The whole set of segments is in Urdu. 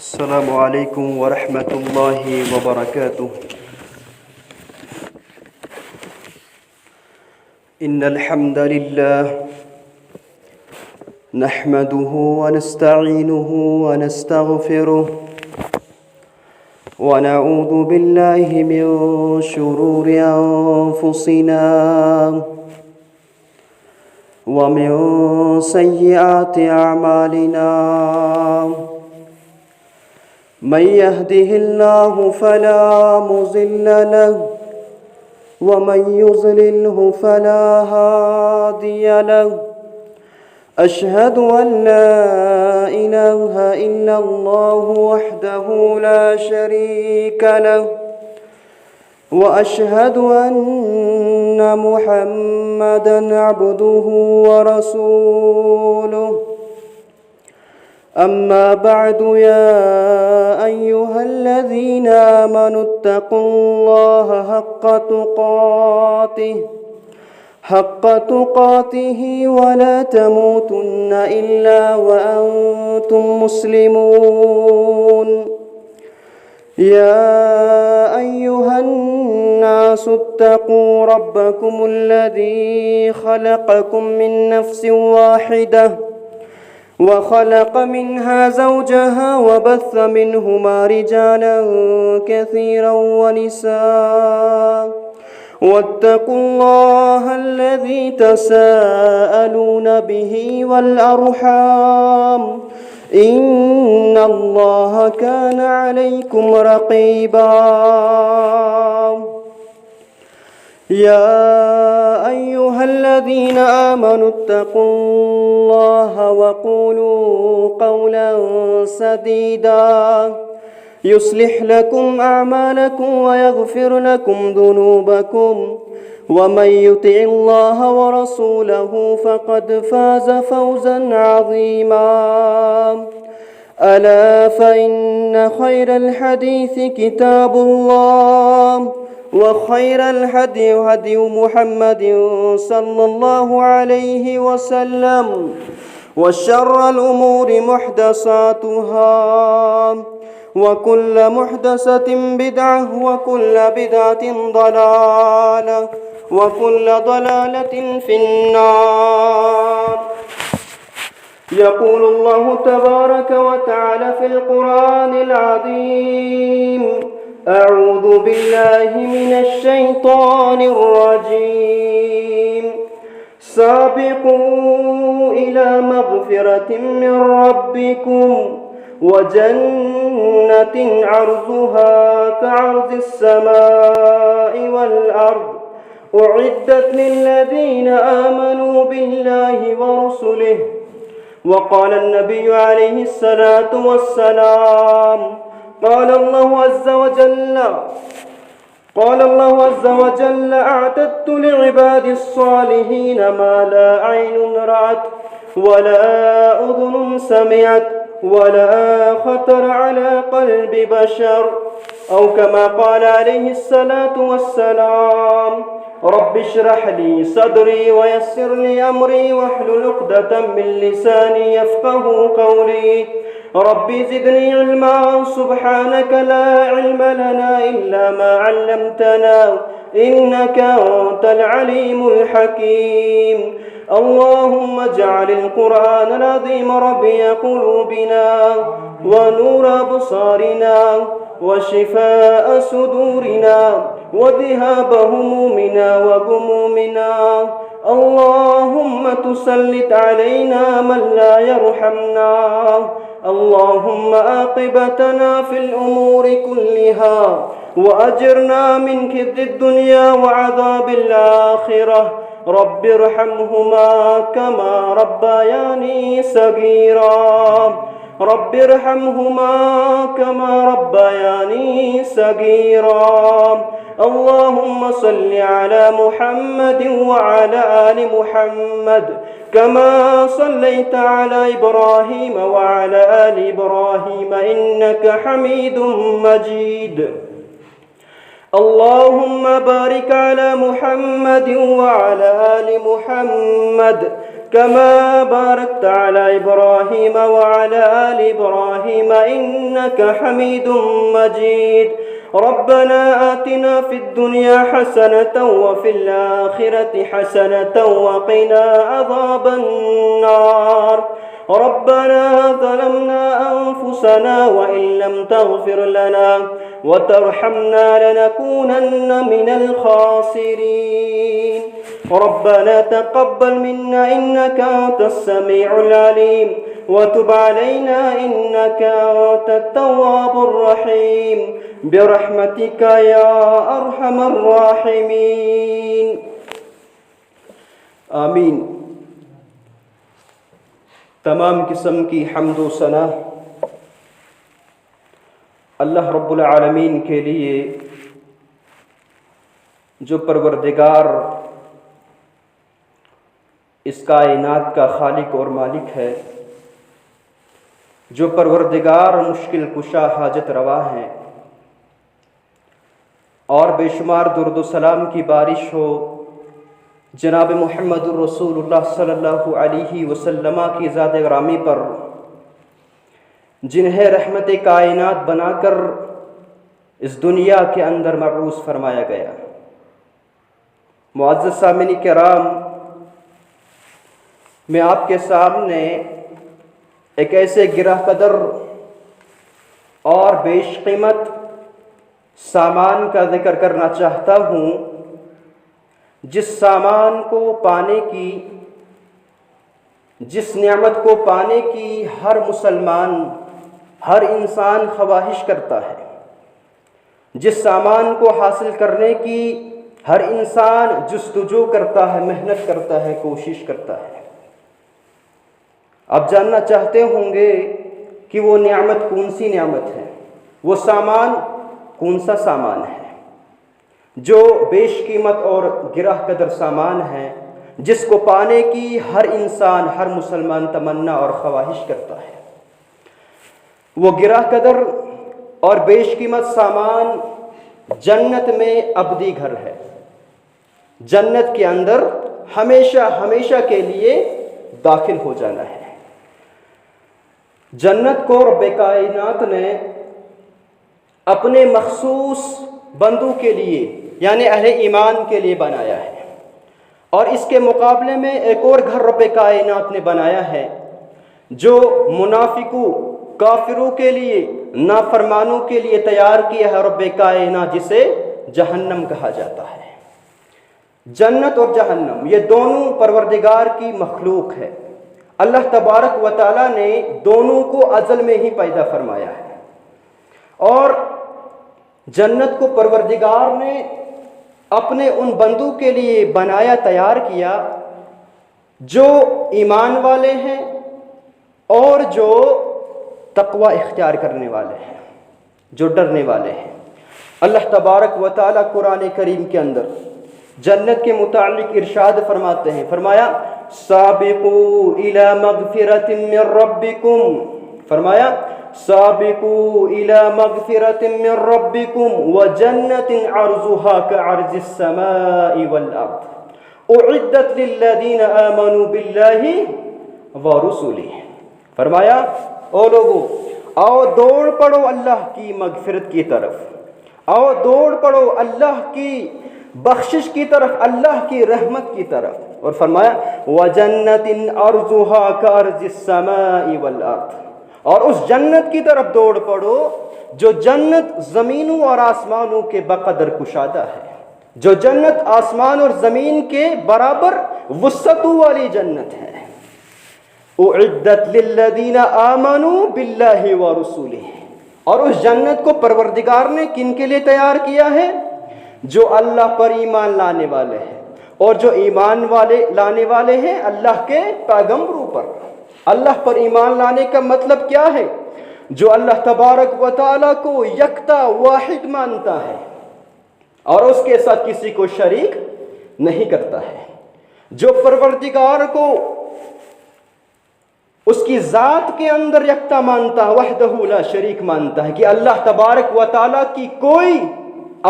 السلام عليكم ورحمة الله وبركاته. إن الحمد لله نحمده ونستعينه ونستغفره ونعوذ بالله من شرور أنفسنا ومن سيئات أعمالنا. من يهده الله فلا مضل له ومن يضلله فلا هادي له. أشهد أن لا إله إلا الله وحده لا شريك له وأشهد أن محمدًا عبده ورسوله. أما بعد، يا أيها الذين آمنوا اتقوا الله حق تقاته ولا تموتن إلا وأنتم مسلمون. يا أيها الناس اتقوا ربكم الذي خلقكم من نفس واحدة وخلق منها زوجها وبث منهما رجالا كثيرا ونساء. واتقوا الله الذي تساءلون به والأرحام، إن الله كان عليكم رقيبا. يا أيها الذين آمنوا اتقوا الله وقولوا قولا سديدا يصلح لكم أعمالكم ويغفر لكم ذنوبكم، ومن يطع الله ورسوله فقد فاز فوزا عظيما. ألا فإن خير الحديث كتاب الله، وخير الهدي هدي محمد صلى الله عليه وسلم، وشر الأمور محدثاتها، وكل محدثة بدعة، وكل بدعة ضلالة، وكل ضلالة في النار. يقول الله تبارك وتعالى في القرآن العظيم: أعوذ بالله من الشيطان الرجيم. سابقوا إلى مغفرة من ربكم وجنة عرضها كعرض السماء والأرض أعدت للذين آمنوا بالله ورسله. وقال النبي عليه الصلاة والسلام: قال الله عز وجل: أعددت لعبادي الصالحين ما لا عين رأت ولا أذن سمعت ولا خطر على قلب بشر، أو كما قال عليه الصلاة والسلام: رب اشرح لي صدري ويسر لي أمري واحلل عقدة من لساني يفقه قولي. ربي زدني علما، سبحانك لا علم لنا إلا ما علمتنا، إنك أنت العليم الحكيم. اللهم اجعل القرآن العظيم ربيع قلوبنا ونور أبصارنا وشفاء صدورنا وذهاب همومنا وغمومنا. اللهم تسلط علينا من لا يرحمنا. اللهم عاقبتنا في الأمور كلها، وأجرنا من خزي الدنيا وعذاب الآخرة. رب ارحمهما كما ربياني صغيرا. رب ارحمهما كما ربياني صغيرا. اللهم صل على محمد وعلى آل محمد كما صليت على إبراهيم وعلى آل إبراهيم إنك حميد مجيد. اللهم بارك على محمد وعلى آل محمد كما باركت على إبراهيم وعلى آل إبراهيم إنك حميد مجيد. ربنا آتنا في الدنيا حسنة وفي الآخرة حسنة وقنا عذاب النار. ربنا ظلمنا أنفسنا وإن لم تغفر لنا وترحمنا لنكونن من الخاسرين. ربنا تقبل منا إنك أنت السميع العليم وتب علينا إنك أنت التواب الرحيم برحمتك يا أرحم الراحمين. آمین. تمام قسم کی حمد و ثنا اللہ رب العالمین کے لیے جو پروردگار اس کائنات کا خالق اور مالک ہے، جو پروردگار مشکل کشا حاجت روا ہیں، اور بے شمار درود و سلام کی بارش ہو جناب محمد الرسول اللہ صلی اللہ علیہ وسلم کی ذات گرامی پر، جنہیں رحمت کائنات بنا کر اس دنیا کے اندر مبعوث فرمایا گیا. معزز سامعین کرام، میں آپ کے سامنے ایک ایسے گرہ قدر اور بیش قیمت سامان کا ذکر کرنا چاہتا ہوں، جس سامان کو پانے کی، جس نعمت کو پانے کی ہر مسلمان، ہر انسان خواہش کرتا ہے، جس سامان کو حاصل کرنے کی ہر انسان جستجو کرتا ہے، محنت کرتا ہے، کوشش کرتا ہے. آپ جاننا چاہتے ہوں گے کہ وہ نعمت کون سی نعمت ہے، وہ سامان کون سا سامان ہے جو بیش قیمت اور گرہ قدر سامان ہے، جس کو پانے کی ہر انسان، ہر مسلمان تمنا اور خواہش کرتا ہے. وہ گرہ قدر اور بیش قیمت سامان جنت میں ابدی گھر ہے. جنت کے اندر ہمیشہ ہمیشہ کے لیے داخل ہو جانا ہے. جنت کو رب کائنات نے اپنے مخصوص بندوں کے لیے، یعنی اہل ایمان کے لیے بنایا ہے، اور اس کے مقابلے میں ایک اور گھر رب کائنات نے بنایا ہے جو منافقوں، کافروں کے لیے، نافرمانوں کے لیے تیار کیا ہے رب کائنات، جسے جہنم کہا جاتا ہے. جنت اور جہنم یہ دونوں پروردگار کی مخلوق ہے. اللہ تبارک و تعالیٰ نے دونوں کو ازل میں ہی پیدا فرمایا ہے، اور جنت کو پروردگار نے اپنے ان بندوں کے لیے بنایا، تیار کیا جو ایمان والے ہیں اور جو تقوی اختیار کرنے والے ہیں، جو ڈرنے والے ہیں. اللہ تبارک و تعالیٰ قرآن کریم کے اندر جنت کے متعلق ارشاد فرماتے ہیں، فرمایا سابقوا الی مغفرۃ من ربکم، فرمایا سابقوا الی مغفرۃ من ربکم وجنۃ عرضها كعرض السماء والارض اعدت للذین آمنوا باللہ ورسلہ. فرمایا او لوگو، آؤ دوڑ پڑو اللہ کی مغفرت کی طرف، آؤ دوڑ پڑو اللہ کی بخشش کی طرف، اللہ کی رحمت کی طرف. اور فرمایا وَجَنَّةٍ عَرْضُهَا كَعَرْضِ السَّمَاءِ وَالْأَرْضِ، اور اس جنت کی طرف دوڑ پڑو جو جنت زمینوں اور آسمانوں کے بقدر کشادہ ہے، جو جنت آسمان اور زمین کے برابر وسعتوں والی جنت ہے. اعدت للذین آمنوا باللہ ورسولہ، اور اس جنت کو پروردگار نے کن کے لیے تیار کیا ہے؟ جو اللہ پر ایمان لانے والے ہیں، اور جو ایمان لانے والے ہیں اللہ کے پیغمبروں پر. اللہ پر ایمان لانے کا مطلب کیا ہے؟ جو اللہ تبارک و تعالیٰ کو یکتا واحد مانتا ہے اور اس کے ساتھ کسی کو شریک نہیں کرتا ہے، جو پروردگار کو اس کی ذات کے اندر یکتا مانتا ہے، وحدہ لا شریک مانتا ہے کہ اللہ تبارک و تعالیٰ کی کوئی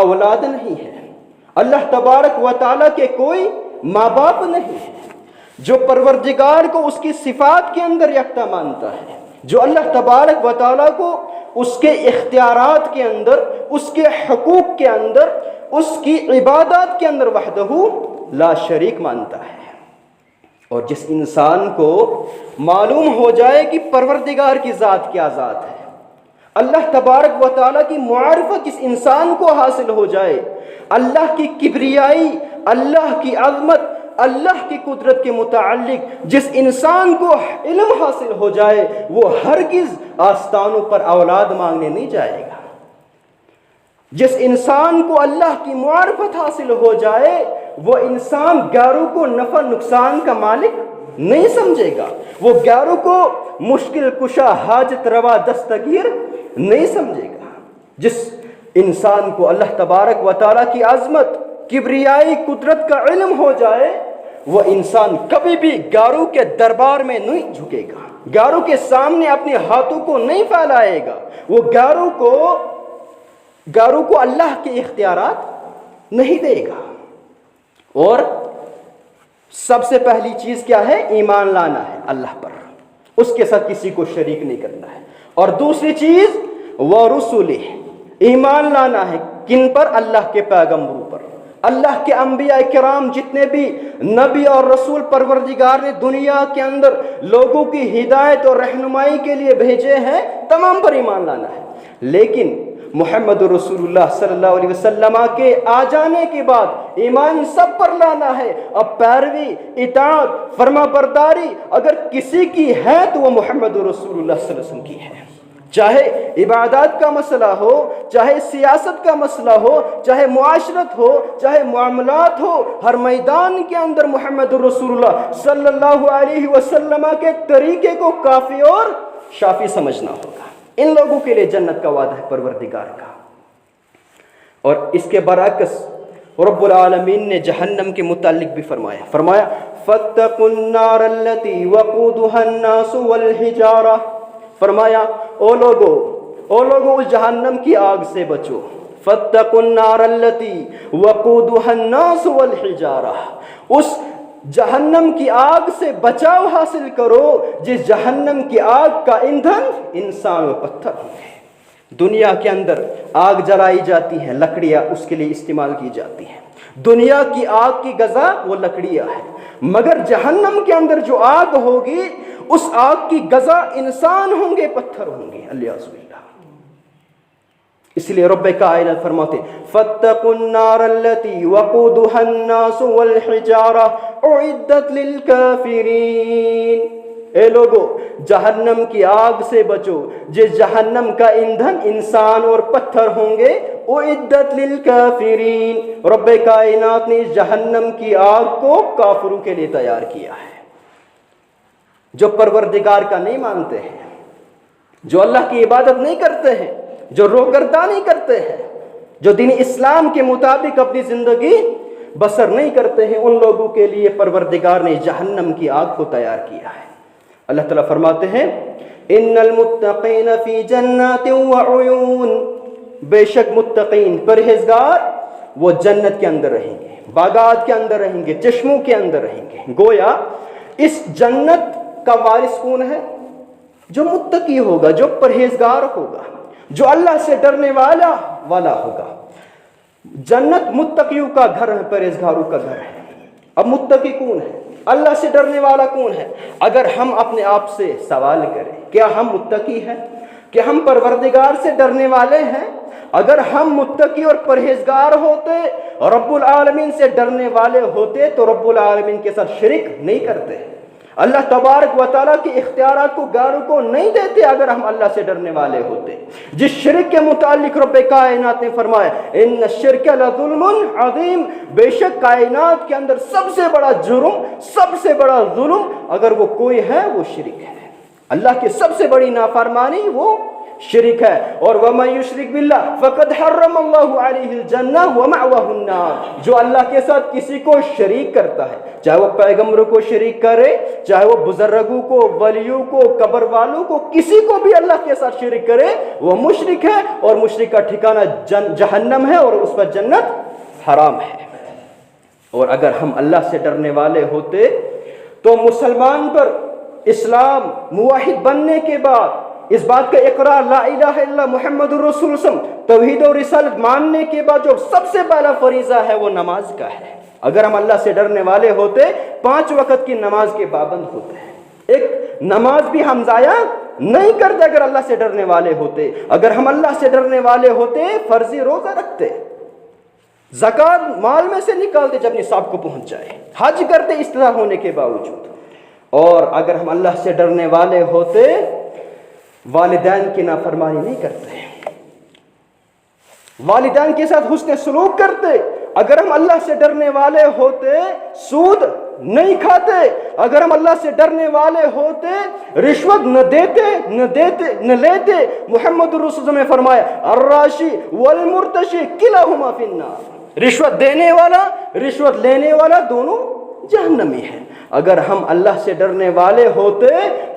اولاد نہیں ہے، اللہ تبارک و تعالیٰ کے کوئی ماں باپ نہیں ہے، جو پروردگار کو اس کی صفات کے اندر یکتا مانتا ہے، جو اللہ تبارک و تعالیٰ کو اس کے اختیارات کے اندر، اس کے حقوق کے اندر، اس کی عبادات کے اندر وحدہ لا شریک مانتا ہے۔ اور جس انسان کو معلوم ہو جائے کہ پروردگار کی ذات کیا ذات ہے، اللہ تبارک و تعالیٰ کی معرفت جس انسان کو حاصل ہو جائے، اللہ کی کبریائی، اللہ کی عظمت، اللہ کی قدرت کے متعلق جس انسان کو علم حاصل ہو جائے، وہ ہرگز آستانوں پر اولاد مانگنے نہیں جائے گا۔ جس انسان کو اللہ کی معرفت حاصل ہو جائے، وہ انسان غیروں کو نفع نقصان کا مالک نہیں سمجھے گا، وہ غیروں کو مشکل کشا حاجت روا دستگیر نہیں سمجھے گا۔ جس انسان کو اللہ تبارک و تعالیٰ کی عظمت، کبریائی، قدرت کا علم ہو جائے، وہ انسان کبھی بھی غیروں کے دربار میں نہیں جھکے گا، غیروں کے سامنے اپنے ہاتھوں کو نہیں پھیلائے گا، وہ غیروں کو اللہ کے اختیارات نہیں دے گا۔ اور سب سے پہلی چیز کیا ہے؟ ایمان لانا ہے اللہ پر، اس کے ساتھ کسی کو شریک نہیں کرنا ہے۔ اور دوسری چیز وَرُسُلِهِ، ایمان لانا ہے کن پر؟ اللہ کے پیغمبروں پر، اللہ کے انبیاء کرام جتنے بھی نبی اور رسول پروردگار نے دنیا کے اندر لوگوں کی ہدایت اور رہنمائی کے لیے بھیجے ہیں، تمام پر ایمان لانا ہے۔ لیکن محمد رسول اللہ صلی اللہ علیہ وسلم کے آ جانے کے بعد ایمان سب پر لانا ہے۔ اب پیروی، اطاعت، فرما برداری اگر کسی کی ہے تو وہ محمد رسول اللہ صلی اللہ علیہ وسلم کی ہے، چاہے عبادات کا مسئلہ ہو، چاہے سیاست کا مسئلہ ہو، چاہے معاشرت ہو، چاہے معاملات ہو، ہر میدان کے اندر محمد رسول اللہ صلی اللہ علیہ وسلم کے طریقے کو کافی اور شافی سمجھنا ہوگا۔ ان لوگوں کے لیے جنت کا وعدہ ہے پروردگار کا۔ اور اس کے برعکس رب العالمین نے جہنم کے متعلق بھی فرمایا فَاتَّقُوا النَّارَ الَّتِي وَقُودُهَا النَّاسُ وَالْحِجَارَةُ، فرمایا او لوگو اس جہنم کی آگ سے بچو۔ فَاتَّقُوا النَّارَ الَّتِي وَقُودُهَا النَّاسُ وَالْحِجَارَةُ، اس جہنم کی آگ سے بچاؤ حاصل کرو جس جہنم کی آگ کا ایندھن انسان و پتھر ہوں گے۔ دنیا کے اندر آگ جلائی جاتی ہے، لکڑیاں اس کے لیے استعمال کی جاتی ہیں، دنیا کی آگ کی غذا وہ لکڑیاں ہیں، مگر جہنم کے اندر جو آگ ہوگی اس آگ کی غذا انسان ہوں گے، پتھر ہوں گے، الیاذ باللہ۔ اس لیے رب کائنات فرماتے فَاتَّقُوا النَّارَ الَّتِي وَقُودُهَا النَّاسُ وَالْحِجَارَةُ أُعِدَّتْ لِلْكَافِرِينَ، اے لوگو جہنم کی آگ سے بچو جس جہنم کا ایندھن انسان اور پتھر ہوں گے۔ اُعِدَّتْ لِلْكَافِرِينَ، رب کائنات نے اس جہنم کی آگ کو کافروں کے لیے تیار کیا ہے، جو پروردگار کا نہیں مانتے ہیں، جو اللہ کی عبادت نہیں کرتے ہیں، جو روگردانی کرتے ہیں، جو دین اسلام کے مطابق اپنی زندگی بسر نہیں کرتے ہیں، ان لوگوں کے لیے پروردگار نے جہنم کی آگ کو تیار کیا ہے۔ اللہ تعالیٰ فرماتے ہیں ان المتقین فی جنات وعیون، بے شک متقین پرہیزگار وہ جنت کے اندر رہیں گے، باغات کے اندر رہیں گے، چشموں کے اندر رہیں گے۔ گویا اس جنت کا وارث کون ہے؟ جو متقی ہوگا، جو پرہیزگار ہوگا، جو اللہ سے ڈرنے والا ہوگا۔ جنت متقیوں کا گھر ہے، پرہیزگاروں کا گھر ہے۔ اب متقی کون ہے؟ اللہ سے ڈرنے والا کون ہے؟ اگر ہم اپنے آپ سے سوال کریں کیا ہم متقی ہیں؟ کہ ہم پروردگار سے ڈرنے والے ہیں؟ اگر ہم متقی اور پرہیزگار ہوتے، رب العالمین سے ڈرنے والے ہوتے تو رب العالمین کے ساتھ شرک نہیں کرتے، اللہ تبارک و تعالیٰ کے اختیارات کو غیروں کو نہیں دیتے اگر ہم اللہ سے ڈرنے والے ہوتے۔ جس شرک کے متعلق رب کائنات نے فرمایا ان الشرک لظلم عظیم، بے شک کائنات کے اندر سب سے بڑا جرم، سب سے بڑا ظلم اگر وہ کوئی ہے وہ شرک ہے۔ اللہ کی سب سے بڑی نافرمانی وہ شرک ہے۔ اور وَمَن يُشْرِكْ بِاللَّهِ فَقَدْ حَرَّمَ اللَّهُ عَلَيْهِ الْجَنَّةَ وَمَأْوَاهُ النَّارُ، جو اللہ کے ساتھ کسی کو شریک کرتا ہے، چاہے وہ پیغمبروں کو شریک کرے، چاہے وہ بزرگوں کو، ولیوں کو، قبر والوں کو، کسی کو بھی اللہ کے ساتھ شریک کرے وہ مشرک ہے، اور مشرک کا ٹھکانہ جہنم ہے اور اس پر جنت حرام ہے۔ اور اگر ہم اللہ سے ڈرنے والے ہوتے تو مسلمان پر اسلام موحد بننے کے بعد اس بات کا اقرار لا الہ الا اللہ محمد الرسول اللہ توحید و رسالت ماننے کے بعد جو سب سے پہلا فریضہ ہے وہ نماز کا ہے۔ اگر ہم اللہ سے ڈرنے والے ہوتے 5 وقت کی نماز کے پابند ہوتے ہیں، ایک نماز بھی ہم ضائع نہیں کرتے اگر اللہ سے ڈرنے والے ہوتے۔ اگر ہم اللہ سے ڈرنے والے ہوتے فرضی روزہ رکھتے، زکوٰۃ مال میں سے نکالتے جب نصاب کو پہنچ جائے، حج کرتے استطاعت ہونے کے باوجود، اور اگر ہم اللہ سے ڈرنے والے ہوتے والدین کی نافرمانی نہیں کرتے، والدین کے ساتھ حسن سلوک کرتے، اگر ہم اللہ سے ڈرنے والے ہوتے سود نہیں کھاتے، اگر ہم اللہ سے ڈرنے والے ہوتے رشوت نہ لیتے۔ محمد الرسول نے فرمایا الراشی والمرتشی کلاہما فی النار، رشوت دینے والا رشوت لینے والا دونوں جہنمی ہے۔ اگر ہم اللہ سے ڈرنے والے ہوتے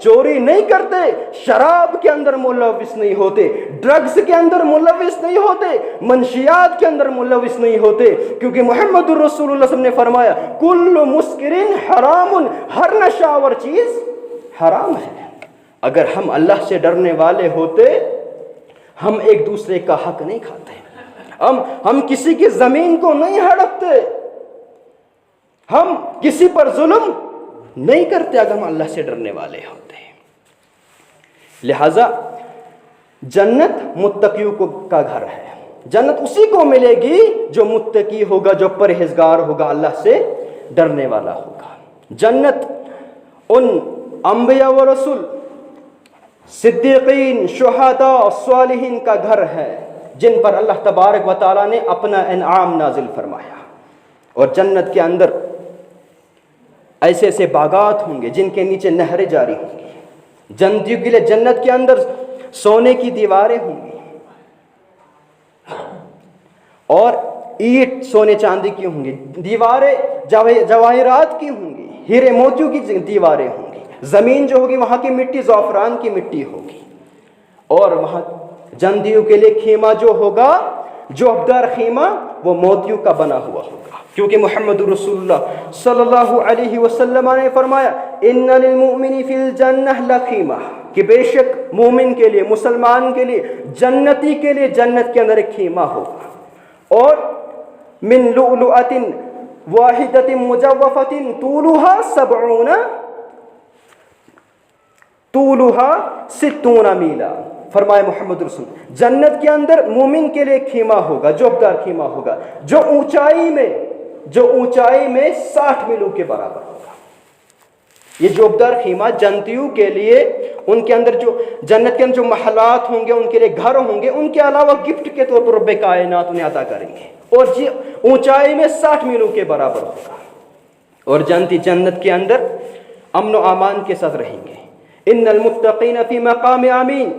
چوری نہیں کرتے، شراب کے اندر ملوث نہیں ہوتے، ڈرگز کے اندر ملوث نہیں ہوتے، منشیات کے اندر ملوث نہیں ہوتے، کیونکہ محمد الرسول اللہ صلی اللہ علیہ وسلم نے فرمایا کل مسکرین حرام، ہر نشاور چیز حرام ہے۔ اگر ہم اللہ سے ڈرنے والے ہوتے ہم ایک دوسرے کا حق نہیں کھاتے، ہم کسی کی زمین کو نہیں ہڑپتے، ہم کسی پر ظلم نہیں کرتے اگر ہم اللہ سے ڈرنے والے ہوتے ہیں۔ لہذا جنت متقیوں کا گھر ہے، جنت اسی کو ملے گی جو متقی ہوگا، جو پرہیزگار ہوگا، اللہ سے ڈرنے والا ہوگا۔ جنت ان انبیاء و رسول، صدیقین، شہداء، صالحین کا گھر ہے جن پر اللہ تبارک و تعالیٰ نے اپنا انعام نازل فرمایا۔ اور جنت کے اندر ایسے ایسے باغات ہوں گے جن کے نیچے نہریں جاری ہوں گی، جنتیوں کے لیے جنت کے اندر سونے کی دیواریں ہوں گی، اور اینٹ سونے چاندی کی ہوں گی، دیواریں جواہرات کی ہوں گی، ہیرے موتیوں کی دیواریں ہوں گی، زمین جو ہوگی وہاں کی مٹی زعفران کی مٹی ہوگی، اور وہاں جنتیوں کے لیے خیمہ جو ہوگا، جو ابدار خیمہ، وہ موتیوں کا بنا ہوا ہوگا، کیونکہ محمد رسول اللہ صلی اللہ علیہ وسلم نے فرمایا ان للمؤمن فی الجنہ لخیمہ، کہ بے شک مومن کے لیے، مسلمان کے لیے، جنتی کے لیے جنت کے اندر ایک خیمہ ہوگا، اور من لؤلؤۃ واحدۃ مجوفۃ طولها 60 میلا۔ فرمایا محمد رسول جنت کے اندر مومن کے لیے خیمہ ہوگا، جو ابدار خیمہ ہوگا، جو اونچائی میں 60 میلوں کے برابر ہوگا۔ یہ جو ابدار خیمہ جنتیوں کے لیے، ان کے اندر جو جنت کے اندر جو محلات ہوں گے، ان کے لیے گھر ہوں گے، ان کے علاوہ گفٹ کے طور پر رب کائنات انہیں عطا کریں گے، اور اونچائی میں 60 میلوں کے برابر ہوگا۔ اور جنتی جنت کے اندر امن و امان کے ساتھ رہیں گے۔ ان المتقین فی مقام امین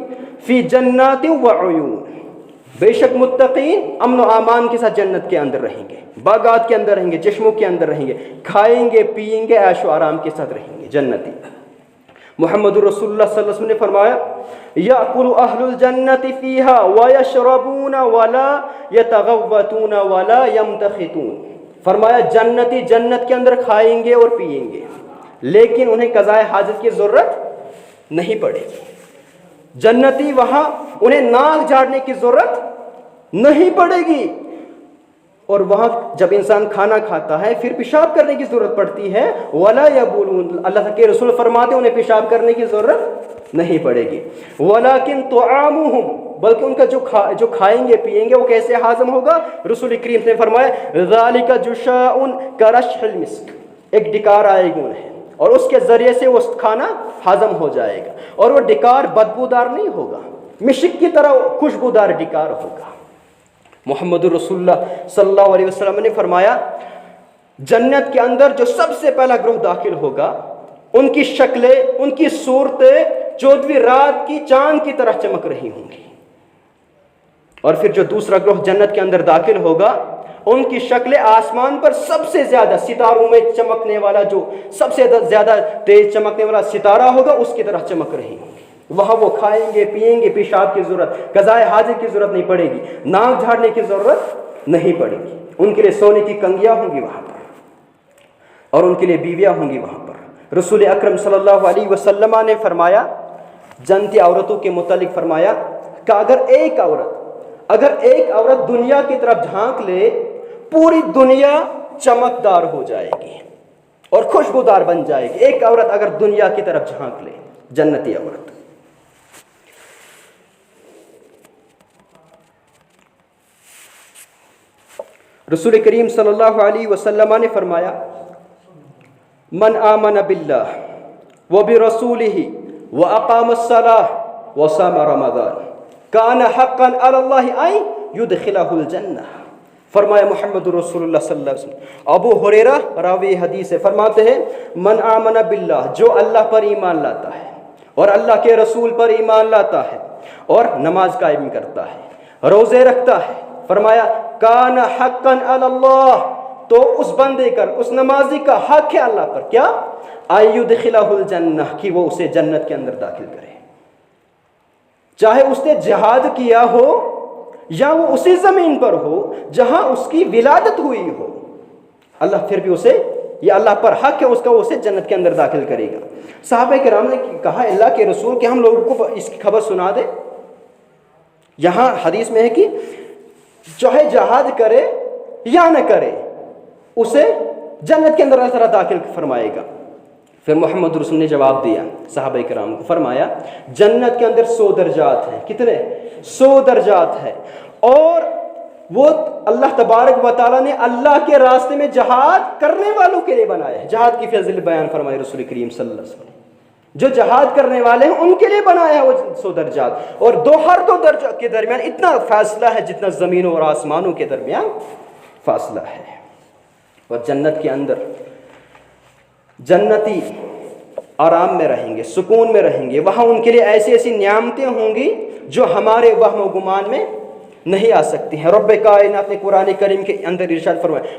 فی جنات و عیون، بے شک متقین امن و امان کے ساتھ جنت کے اندر رہیں گے، باغات کے اندر رہیں گے، چشموں کے اندر رہیں گے، کھائیں گے پیئیں گے، عیش و آرام کے ساتھ رہیں گے جنتی۔ محمد رسول اللہ صلی اللہ علیہ وسلم نے فرمایا یأکل اہل الجنت فیہا ویشربون ولا یتغوطون ولا یمتخطون، فرمایا جنتی جنت کے اندر کھائیں گے اور پیئیں گے، لیکن انہیں قضاء حاجت کی ضرورت نہیں پڑے گی۔ جنتی وہاں انہیں ناک جھاڑنے کی ضرورت نہیں پڑے گی، اور وہاں جب انسان کھانا کھاتا ہے پھر پیشاب کرنے کی ضرورت پڑتی ہے، ولا یبولون، اللہ کے رسول فرماتے ہیں انہیں پیشاب کرنے کی ضرورت نہیں پڑے گی، ولیکن طعامہم، بلکہ ان کا جو کھائیں گے پیئیں گے وہ کیسے ہاضم ہوگا؟ رسول کریم نے فرمایا ذالک جشاء کرشح المسک، ایک ڈکار آئے گی انہیں، اور اس کے ذریعے سے وہ کھانا ہضم ہو جائے گا، اور وہ ڈکار بدبودار نہیں ہوگا، مشک کی طرح خوشبودار ڈکار ہوگا۔ محمد رسول اللہ صلی اللہ علیہ وسلم نے فرمایا جنت کے اندر جو سب سے پہلا گروہ داخل ہوگا، ان کی شکلیں، ان کی صورتیں 14ویں رات کی چاند کی طرح چمک رہی ہوں گی، اور پھر جو دوسرا گروہ جنت کے اندر داخل ہوگا ان کی شکلیں آسمان پر سب سے زیادہ ستاروں میں چمکنے والا، جو سب سے زیادہ تیز چمکنے والا ستارہ ہوگا اس کی طرح چمک رہی ہوں گی۔ وہاں وہ کھائیں گے پیئیں گے، پیشاب کی ضرورت، قضاء حاجت کی ضرورت نہیں پڑے گی، ناک جھاڑنے کی ضرورت نہیں پڑے گی، ان کے لیے سونے کی کنگیاں ہوں گی وہاں پر، اور ان کے لیے بیویاں ہوں گی وہاں پر، رسول اکرم صلی اللہ علیہ وسلم نے فرمایا، جنتی عورتوں کے متعلق فرمایا کہ اگر ایک عورت دنیا کی طرف جھانک لے، پوری دنیا چمکدار ہو جائے گی اور خوشبودار بن جائے گی۔ ایک عورت اگر دنیا کی طرف جھانک لے، جنتی عورت۔ رسول کریم صلی اللہ علیہ وسلم نے فرمایا، من آمن باللہ وبرسولہ واقام الصلاۃ وصام رمضان کان حقا علی اللہ ان یدخلہ الجنہ۔ فرمایا محمد رسول اللہ صلی اللہ علیہ وسلم۔ ابو ہریرہ راوی حدیث ہے، فرماتے ہیں من آمن باللہ، جو اللہ پر ایمان لاتا ہے اور اللہ کے رسول پر ایمان لاتا ہے اور نماز قائم کرتا ہے، روزے رکھتا ہے، فرمایا کان حقا علی اللہ، تو اس بندے کا، اس نمازی کا حق ہے اللہ پر، کیا؟ ان یدخلہ الجنہ، کہ وہ اسے جنت کے اندر داخل کرے، چاہے اس نے جہاد کیا ہو یا وہ اسی زمین پر ہو جہاں اس کی ولادت ہوئی ہو، اللہ پھر بھی اسے، یہ اللہ پر حق ہے اس کا، وہ اسے جنت کے اندر داخل کرے گا۔ صحابہ کرام نے کہا اللہ کے رسول کہ ہم لوگوں کو اس کی خبر سنا دے۔ یہاں حدیث میں ہے کہ چاہے جہاد کرے یا نہ کرے، اسے جنت کے اندر اللہ تعالیٰ داخل فرمائے گا۔ پھر محمد رسول نے جواب دیا صحابہ کرام کو، فرمایا جنت کے اندر 100 درجات ہیں۔ کتنے؟ 100 درجات ہیں، اور وہ اللہ تبارک و تعالیٰ نے اللہ کے راستے میں جہاد کرنے والوں کے لیے بنایا ہے۔ جہاد کی فضیلت بیان فرمائی رسول کریم صلی اللہ علیہ وسلم، جو جہاد کرنے والے ہیں ان کے لیے بنایا ہے وہ 100 درجات، اور ہر دو درجہ کے درمیان اتنا فاصلہ ہے جتنا زمینوں اور آسمانوں کے درمیان فاصلہ ہے۔ اور جنت کے اندر جنتی آرام میں رہیں گے، سکون میں رہیں گے، وہاں ان کے لیے ایسی ایسی نعمتیں ہوں گی جو ہمارے وہم و گمان میں نہیں آ سکتی ہیں۔ رب کائنات نے قرآن کریم کے اندر ارشاد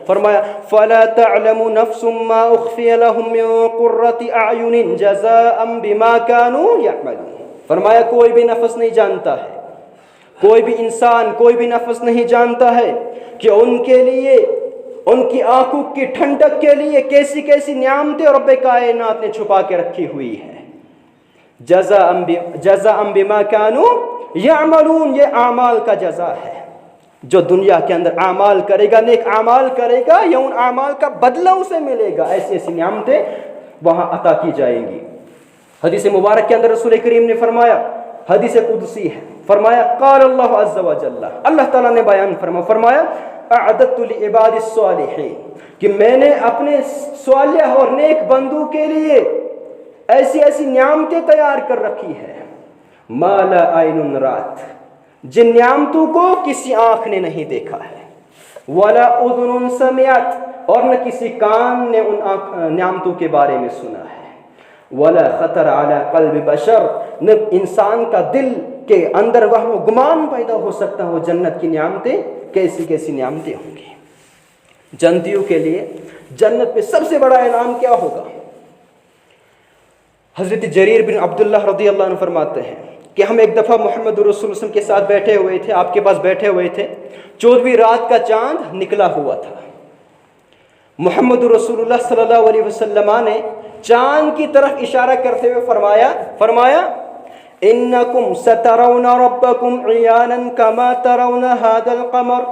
فرمایا فَلَا تَعْلَمُ نَفْسٌ مَّا أُخْفِيَ لَهُم مِّن قُرَّةِ أَعْيُنٍ جَزَاءً بِمَا كَانُوا يَعْمَلُونَ۔ فرمایا کوئی بھی نفس نہیں جانتا ہے، کوئی بھی انسان، کوئی بھی نفس نہیں جانتا ہے کہ ان کے لیے، ان کی آنکھوں کی ٹھنڈک کے لیے کیسی کیسی نعمتیں رب کائنات نے چھپا کے رکھی ہوئی ہے۔ جزاء بما كانوا يعملون، یہ اعمال کا جزا ہے۔ جو دنیا کے اندر اعمال کرے گا، نیک اعمال کرے گا، یا ان اعمال کا بدلہ اسے ملے گا، ایسی ایسی نعمتیں وہاں عطا کی جائیں گی۔ حدیث مبارک کے اندر رسول کریم نے فرمایا، حدیث قدسی ہے، فرمایا قال اللہ عز و جل، اللہ تعالیٰ نے بیان فرمایا اعددت لعباد الصالحین، کہ میں نے اپنے صالح اور نیک بندوں کے لیے ایسی ایسی نعمتیں تیار کر رکھی ہے، ما لا عین رات، جن نعمتوں کو کسی آنکھ نے نہیں دیکھا ہے، ولا اذن سمعت، اور نہ کسی کان نے ان نعمتوں کے بارے میں سنا ہے، ولا خطر علی قلب بشر، نہ انسان کا دل کے اندر وہم و گمان پیدا ہو سکتا ہو جنت کی نعمتیں کیسی کیسی نعمتیں ہوں گی۔ جنتیوں کے لیے جنت میں سب سے بڑا انعام کیا ہوگا؟ حضرت جریر بن عبداللہ رضی اللہ عنہ فرماتے ہیں کہ ہم ایک دفعہ محمد رسول اللہ صلی اللہ علیہ وسلم کے ساتھ بیٹھے ہوئے تھے، آپ کے پاس بیٹھے ہوئے تھے، 14ویں رات کا چاند نکلا ہوا تھا۔ محمد رسول اللہ صلی اللہ علیہ وسلم نے چاند کی طرف اشارہ کرتے ہوئے فرمایا انکم سترون ربکم عیانا کما ترون هذا القمر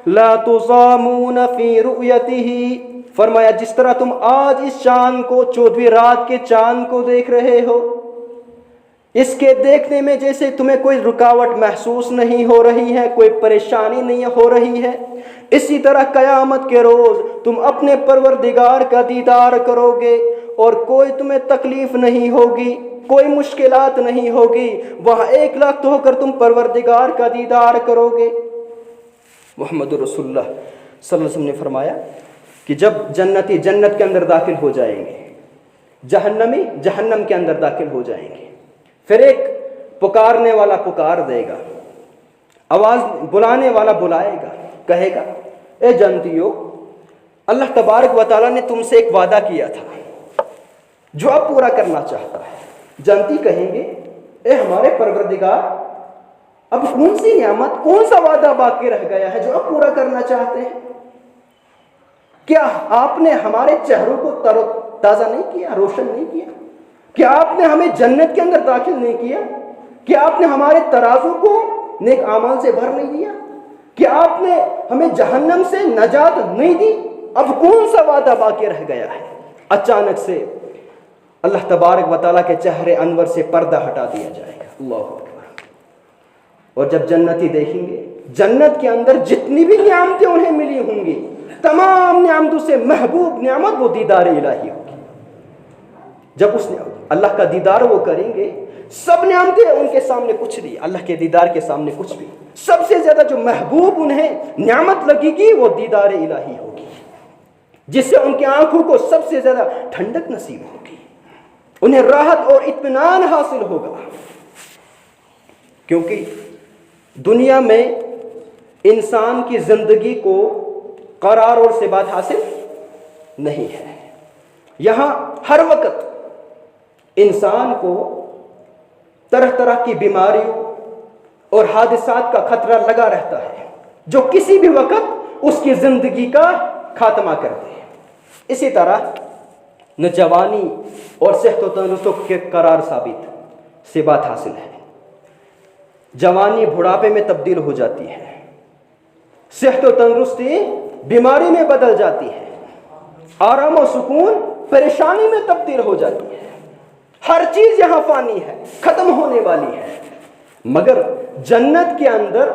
لا تضامون فی رؤیتہ، فرمایا جس طرح تم آج اس چاند کو، 14ویں رات کے چاند کو دیکھ رہے ہو، اس کے دیکھنے میں جیسے تمہیں کوئی رکاوٹ محسوس نہیں ہو رہی ہے، کوئی پریشانی نہیں ہو رہی ہے، اسی طرح قیامت کے روز تم اپنے پروردگار کا دیدار کرو گے اور کوئی تمہیں تکلیف نہیں ہوگی، کوئی مشکلات نہیں ہوگی، وہاں 1 لاکھ ہو کر تم پروردگار کا دیدار کرو گے۔ محمد رسول اللہ صلی اللہ علیہ وسلم نے فرمایا کہ جب جنتی جنت کے اندر داخل ہو جائیں گے، جہنمی جہنم کے اندر داخل ہو جائیں گے، پھر ایک پکارنے والا پکار دے گا، آواز بلانے والا بلائے گا، کہے گا اے جنتیو، اللہ تبارک و تعالیٰ نے تم سے ایک وعدہ کیا تھا جو اب پورا کرنا چاہتا ہے۔ جنتی کہیں گے اے ہمارے پروردگار، اب کون سی نعمت، کون سا وعدہ باقی رہ گیا ہے جو اب پورا کرنا چاہتے ہیں؟ کیا آپ نے ہمارے چہروں کو تازہ نہیں کیا، روشن نہیں کیا؟ کیا آپ نے ہمیں جنت کے اندر داخل نہیں کیا؟ کیا آپ نے ہمارے ترازو کو نیک اعمال سے بھر نہیں دیا؟ کیا آپ نے ہمیں جہنم سے نجات نہیں دی؟ اب کون سا وعدہ باقی رہ گیا ہے؟ اچانک سے اللہ تبارک و تعالیٰ کے چہرے انور سے پردہ ہٹا دیا جائے گا، اللہ اکبر۔ اور جب جنتی دیکھیں گے، جنت کے اندر جتنی بھی نعمتیں انہیں ملی ہوں گی، تمام نعمتوں سے محبوب نعمت وہ دیدار الہی ہوگی۔ جب اس نے اللہ کا دیدار وہ کریں گے، سب نعمتیں ان کے سامنے کچھ نہیں، اللہ کے دیدار کے سامنے کچھ بھی۔ سب سے زیادہ جو محبوب انہیں نعمت لگے گی وہ دیدار الہی ہوگی، جس سے ان کی آنکھوں کو سب سے زیادہ ٹھنڈک نصیب ہوگی، انہیں راحت اور اطمینان حاصل ہوگا۔ کیونکہ دنیا میں انسان کی زندگی کو قرار اور ثبات حاصل نہیں ہے۔ یہاں ہر وقت انسان کو طرح طرح کی بیماریوں اور حادثات کا خطرہ لگا رہتا ہے، جو کسی بھی وقت اس کی زندگی کا خاتمہ کرتے ہیں۔ اسی طرح نہ جوانی اور صحت و تندرستی کے قرار ثابت ثبات حاصل ہے۔ جوانی بڑھاپے میں تبدیل ہو جاتی ہے، صحت و تندرستی بیماری میں بدل جاتی ہے، آرام و سکون پریشانی میں تبدیل ہو جاتی ہے۔ ہر چیز یہاں فانی ہے، ختم ہونے والی ہے، مگر جنت کے اندر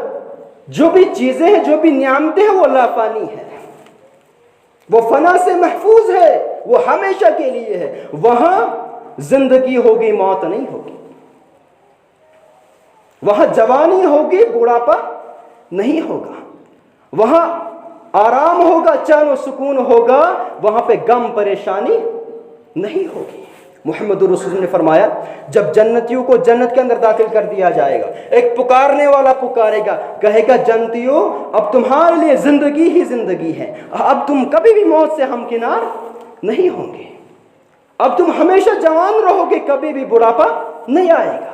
جو بھی چیزیں ہیں، جو بھی نعمتیں ہیں، وہ لا فانی ہے، وہ فنا سے محفوظ ہے، وہ ہمیشہ کے لیے ہے۔ وہاں زندگی ہوگی، موت نہیں ہوگی، وہاں جوانی ہوگی، بڑھاپا نہیں ہوگا، وہاں آرام ہوگا، چین و سکون ہوگا، وہاں پہ غم پریشانی نہیں ہوگی۔ محمد رسول نے فرمایا، جب جنتیوں کو جنت کے اندر داخل کر دیا جائے گا، ایک پکارنے والا پکارے گا، کہے گا جنتیوں اب تمہارے لیے زندگی ہی زندگی ہے، اب تم کبھی بھی موت سے ہمکنار نہیں ہوں گے، اب تم ہمیشہ جوان رہو گے، کبھی بھی بڑھاپا نہیں آئے گا،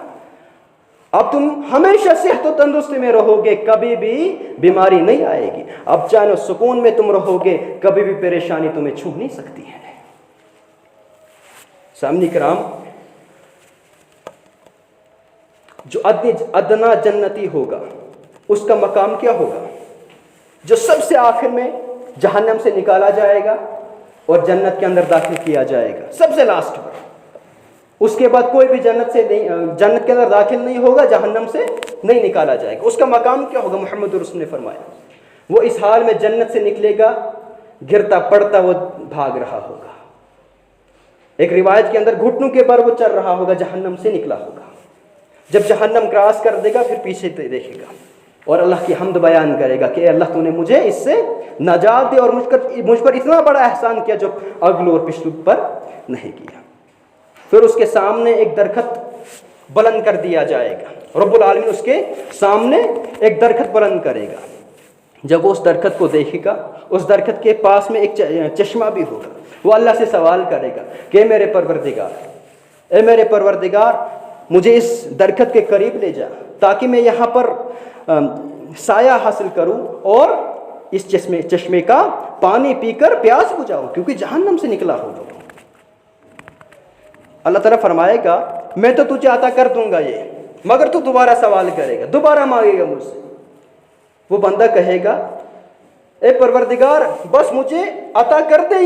اب تم ہمیشہ صحت و تندرستی میں رہو گے، کبھی بھی بیماری نہیں آئے گی، اب چین و سکون میں تم رہو گے، کبھی بھی پریشانی تمہیں چھو نہیں سکتی ہے۔ سامعین کرام، جو ادنا جنتی ہوگا اس کا مقام کیا ہوگا؟ جو سب سے آخر میں جہنم سے نکالا جائے گا اور جنت کے اندر داخل کیا جائے گا، سب سے لاسٹ پر، اس کے بعد کوئی بھی جنت کے اندر داخل نہیں ہوگا، جہنم سے نہیں نکالا جائے گا۔ اس کا مقام کیا ہوگا؟ محمد رسول نے فرمایا، وہ اس حال میں جنت سے نکلے گا، گرتا پڑتا وہ بھاگ رہا ہوگا۔ ایک روایت کے اندر گھٹنوں کے بر وہ چل رہا ہوگا، جہنم سے نکلا ہوگا۔ جب جہنم کراس کر دے گا، پھر پیچھے دیکھے گا اور اللہ کی حمد بیان کرے گا کہ اے اللہ تو نے مجھے اس سے نجات دے اور مجھ پر اتنا بڑا احسان کیا جو اگلوں اور پچھلوں پر نہیں کیا۔ پھر اس کے سامنے ایک درخت بلند کر دیا جائے گا، رب العالمین اس کے سامنے ایک درخت بلند کرے گا۔ جب وہ اس درخت کو دیکھے گا، اس درخت کے پاس میں ایک چشمہ بھی ہوگا، وہ اللہ سے سوال کرے گا کہ اے میرے پروردگار مجھے اس درخت کے قریب لے جا تاکہ میں یہاں پر سایہ حاصل کروں اور اس چشمے کا پانی پی کر پیاس بجھاؤں، کیونکہ جہنم سے نکلا ہوگا۔ اللہ تعالیٰ فرمائے گا میں تو تجھے عطا کر دوں گا یہ، مگر تو دوبارہ سوال کرے گا، دوبارہ مانگے گا مجھ سے۔ وہ بندہ کہے گا اے پروردگار بس مجھے عطا کر دے،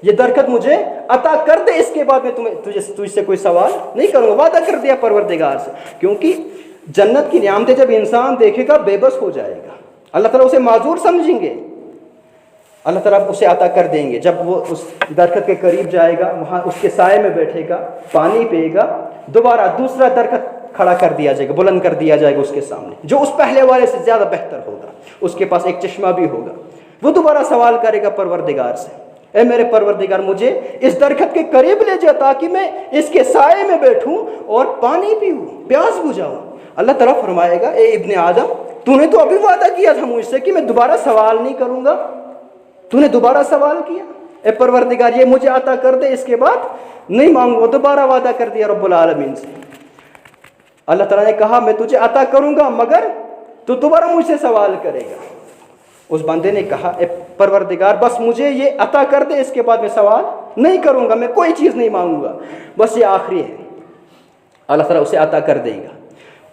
یہ درخت مجھے عطا کر دے، اس کے بعد میں تجھ سے کوئی سوال نہیں کروں گا۔ وعدہ کر دیا پروردگار سے، کیونکہ جنت کی نعمتیں جب انسان دیکھے گا بے بس ہو جائے گا، اللہ تعالیٰ اسے معذور سمجھیں گے، اللہ تعالیٰ اسے عطا کر دیں گے۔ جب وہ اس درخت کے قریب جائے گا، وہاں اس کے سائے میں بیٹھے گا، پانی پیے گا، دوبارہ دوسرا درخت کھڑا کر دیا جائے گا، بلند کر دیا جائے گا اس کے سامنے، جو اس پہلے والے سے زیادہ بہتر ہوگا، اس کے پاس ایک چشمہ بھی ہوگا۔ وہ دوبارہ سوال کرے گا پروردگار سے، اے میرے پروردگار مجھے اس درخت کے قریب لے جا تاکہ میں اس کے سائے میں بیٹھوں اور پانی پیوں، پیاس بجھاؤں۔ اللہ تعالیٰ فرمائے گا اے ابن آدم تو نے تو ابھی وعدہ کیا تھا مجھ سے کہ میں دوبارہ سوال نہیں کروں گا، تو نے دوبارہ سوال کیا، اے پروردگار یہ مجھے عطا کر دے، اس کے بعد نہیں مانگوں گا۔ دوبارہ وعدہ کر دیا رب العالمین سے۔ اللہ تعالیٰ نے کہا میں تجھے عطا کروں گا مگر تو دوبارہ مجھ سے سوال کرے گا۔ اس بندے نے کہا اے پروردگار بس مجھے یہ عطا کر دے، اس کے بعد میں سوال نہیں کروں گا، میں کوئی چیز نہیں مانگوں گا، بس یہ آخری ہے، اللہ تعالیٰ اسے عطا کر دے گا،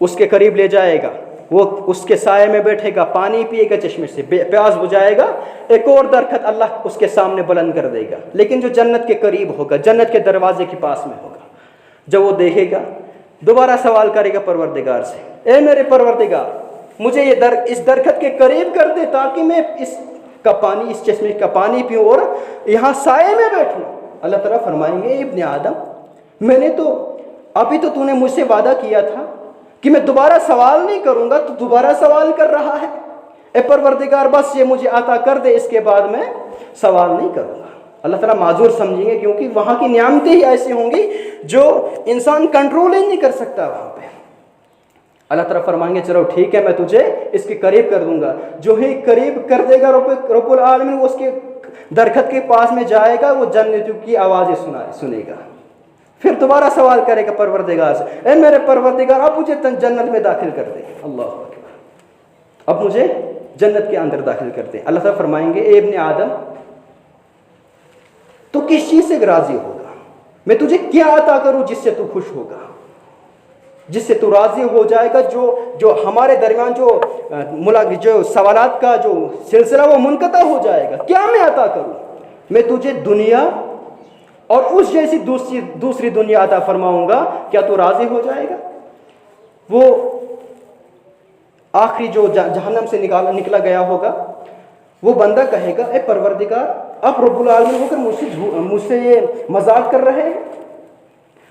اس کے قریب لے جائے گا، وہ اس کے سائے میں بیٹھے گا، پانی پیے گا چشمے سے، پیاس بجھائے گا، ایک اور درخت اللہ اس کے سامنے بلند کر دے گا، لیکن جو جنت کے قریب ہوگا، جنت کے دروازے کے پاس میں ہوگا، جب وہ دیکھے گا دوبارہ سوال کرے گا پروردگار سے، اے میرے پروردگار مجھے اس درخت کے قریب کر دے تاکہ میں اس چشمے کا پانی پیوں اور یہاں سائے میں بیٹھوں۔ اللہ تعالیٰ فرمائیں گے، اے ابن آدم میں نے تو ابھی تو نے مجھ سے وعدہ کیا تھا کہ میں دوبارہ سوال نہیں کروں گا، تو دوبارہ سوال کر رہا ہے، اے پروردگار بس یہ مجھے عطا کر دے، اس کے بعد میں سوال نہیں کروں گا۔ اللہ تعالیٰ معذور سمجھیں گے کیونکہ وہاں کی نعمتیں ہی ایسی ہوں گی جو انسان کنٹرول ہی نہیں کر سکتا وہاں پہ۔ اللہ تعالیٰ فرمائیں گے چلو ٹھیک ہے، میں تجھے اس کے قریب کر دوں گا، جو ہی قریب کر دے گا رب العالمین، وہ اس کے درخت کے پاس میں جائے گا، وہ جنتیوں کی آوازیں سنے گا، پھر دوبارہ سوال کرے گا پروردگار سے، اے میرے پروردگار اب مجھے جنت میں داخل کر دے، اللہ اکبر، اب مجھے جنت کے اندر داخل کر دے۔ اللہ تعالیٰ فرمائیں گے، اے ابن آدم تو کس چیز سے راضی ہوگا، میں تجھے کیا عطا کروں جس سے تو خوش ہوگا، جس سے تو راضی ہو جائے گا، جو ہمارے درمیان جو سوالات کا جو سلسلہ وہ منقطع ہو جائے گا، کیا میں عطا کروں؟ میں تجھے دنیا اور اس جیسی دوسری دنیا عطا فرماؤں گا، کیا تو راضی ہو جائے گا؟ وہ آخری جو جہنم سے نکلا گیا ہوگا، وہ بندہ کہے گا، اے پروردگار آپ رب العالمین ہو کر مجھ سے یہ مذاق کر رہے ہیں۔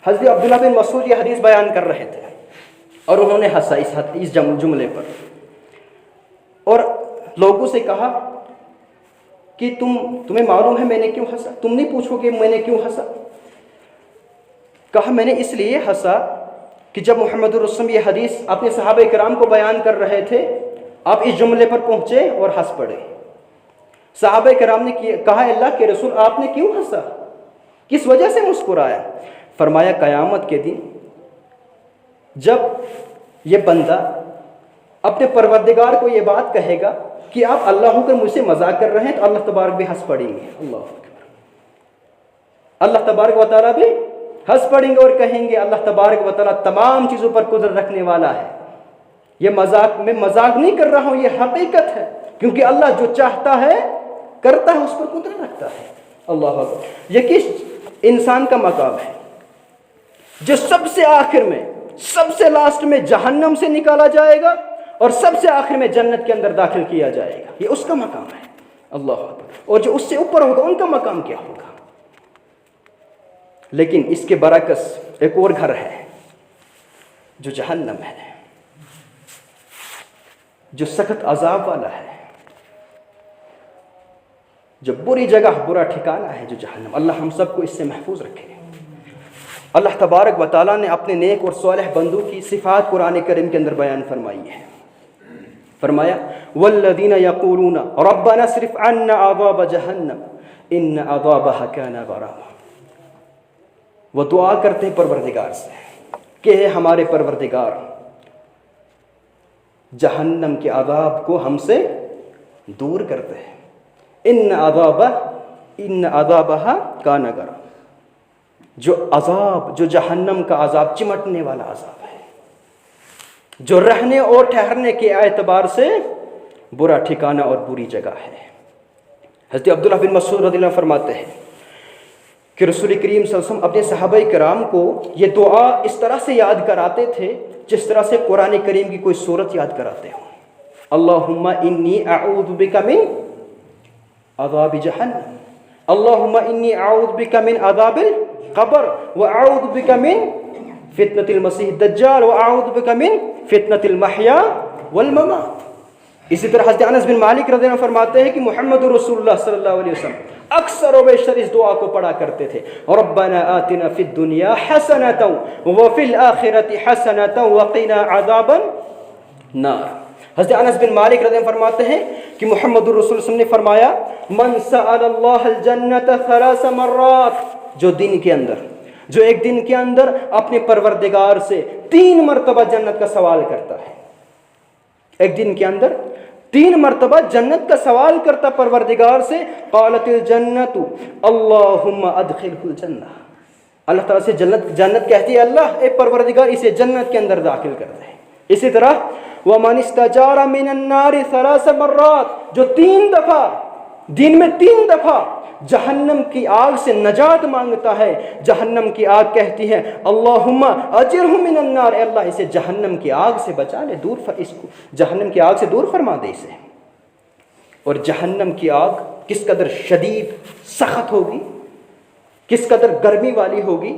حضرت عبداللہ بن مسعود یہ حدیث بیان کر رہے تھے اور انہوں نے ہنسا اس جملے پر، اور لوگوں سے کہا کہ تمہیں معلوم ہے میں نے کیوں ہنسا؟ تم نہیں پوچھو گے میں نے کیوں ہنسا؟ کہا میں نے اس لیے ہنسا کہ جب محمد الرسول یہ حدیث اپنے صحابہ کرام کو بیان کر رہے تھے، آپ اس جملے پر پہنچے اور ہنس پڑے۔ صحابہ کرام نے کہا اللہ کے رسول آپ نے کیوں ہنسا، کس وجہ سے مسکرایا؟ فرمایا قیامت کے دن جب یہ بندہ اپنے پروردگار کو یہ بات کہے گا کہ آپ اللہ ہو کر مجھ سے مذاق کر رہے ہیں، تو اللہ تبارک بھی ہنس پڑیں گے، اللہ اکبر، اللہ تبارک و تعالیٰ بھی ہنس پڑیں گے اور کہیں گے اللہ تبارک و تعالیٰ تمام چیزوں پر قدرت رکھنے والا ہے، یہ میں مذاق نہیں کر رہا ہوں، یہ حقیقت ہے، کیونکہ اللہ جو چاہتا ہے کرتا ہے، اس پر قدرت رکھتا ہے، اللہ اکبر۔ یہ کس انسان کا مقام ہے جو سب سے آخر میں، سب سے لاسٹ میں جہنم سے نکالا جائے گا اور سب سے آخر میں جنت کے اندر داخل کیا جائے گا، یہ اس کا مقام ہے، اللہ اکبر۔ اور جو اس سے اوپر ہوگا ان کا مقام کیا ہوگا؟ لیکن اس کے برعکس ایک اور گھر ہے جو جہنم ہے، جو سخت عذاب والا ہے، جو بری جگہ، برا ٹھکانہ ہے، جو جہنم۔ اللہ ہم سب کو اس سے محفوظ رکھے۔ اللہ تبارک و تعالیٰ نے اپنے نیک اور صالح بندوں کی صفات قرآن کریم کے اندر بیان فرمائی ہے۔ فرمایا والذین یقولون ربنا اصرف عنا عذاب جہنم ان عذابها کان غراما، وہ دعا کرتے ہیں پروردگار سے کہ ہے ہمارے پروردگار جہنم کے عذاب کو ہم سے دور کرتے ہیں، ان عذابها کان غراما، جو عذاب، جو جہنم کا عذاب چمٹنے والا عذاب ہے، جو رہنے اور ٹھہرنے کے اعتبار سے برا ٹھکانہ اور بری جگہ ہے۔ حضرت عبداللہ بن مسعود رضی اللہ عنہ فرماتے ہیں کہ رسول کریم صلی اللہ علیہ وسلم اپنے صحابہ کرام کو یہ دعا اس طرح سے یاد کراتے تھے جس طرح سے قرآن کریم کی کوئی سورت یاد کراتے ہوں۔ اللہم انی اعوذ بک من عذاب جہنم، اللہم انی اعوذ بک من عذاب القبر واعوذ بک من فتنة المسیح الدجال واعوذ بک من فتنة المحیا والممات۔ اسی طرح حضرت انس بن مالک رضی اللہ عنہ فرماتے ہیں کہ محمد رسول اللہ صلی اللہ علیہ وسلم اکثر و بیشتر اس دعا کو پڑھا کرتے تھے، ربنا آتنا فی الدنیا حسنۃ وفی الآخرۃ حسنۃ وقنا عذاب النار۔ حضرت انس بن مالک رضی اللہ عنہ فرماتے ہیں کہ محمد رسول اللہ صلی اللہ علیہ وسلم نے فرمایا من سأل اللہ الجنۃ 3 مرات، جو ایک دن کے اندر اپنے پروردگار سے 3 مرتبہ جنت کا سوال کرتا ہے، ایک دن کے اندر 3 مرتبہ جنت کا سوال کرتا پروردگار سے، قالت الجنت اللہم ادخلہ الجنہ، اللہ تعالیٰ سے جنت کہتی ہے اللہ اے پروردگار اسے جنت کے اندر داخل کر دے۔ اسی طرح وَمَنِ اسْتَجَارَ مِنَ النَّارِ 3 مرات، جو 3 دفعہ دن میں 3 دفعہ جہنم کی آگ سے نجات مانگتا ہے، جہنم کی آگ کہتی ہے اللہم اجرہ من النار، اے اللہ اسے جہنم کی آگ سے بچا لے، اس کو جہنم کی آگ سے دور فرما دے اسے۔ اور جہنم کی آگ کس قدر شدید سخت ہوگی، کس قدر گرمی والی ہوگی۔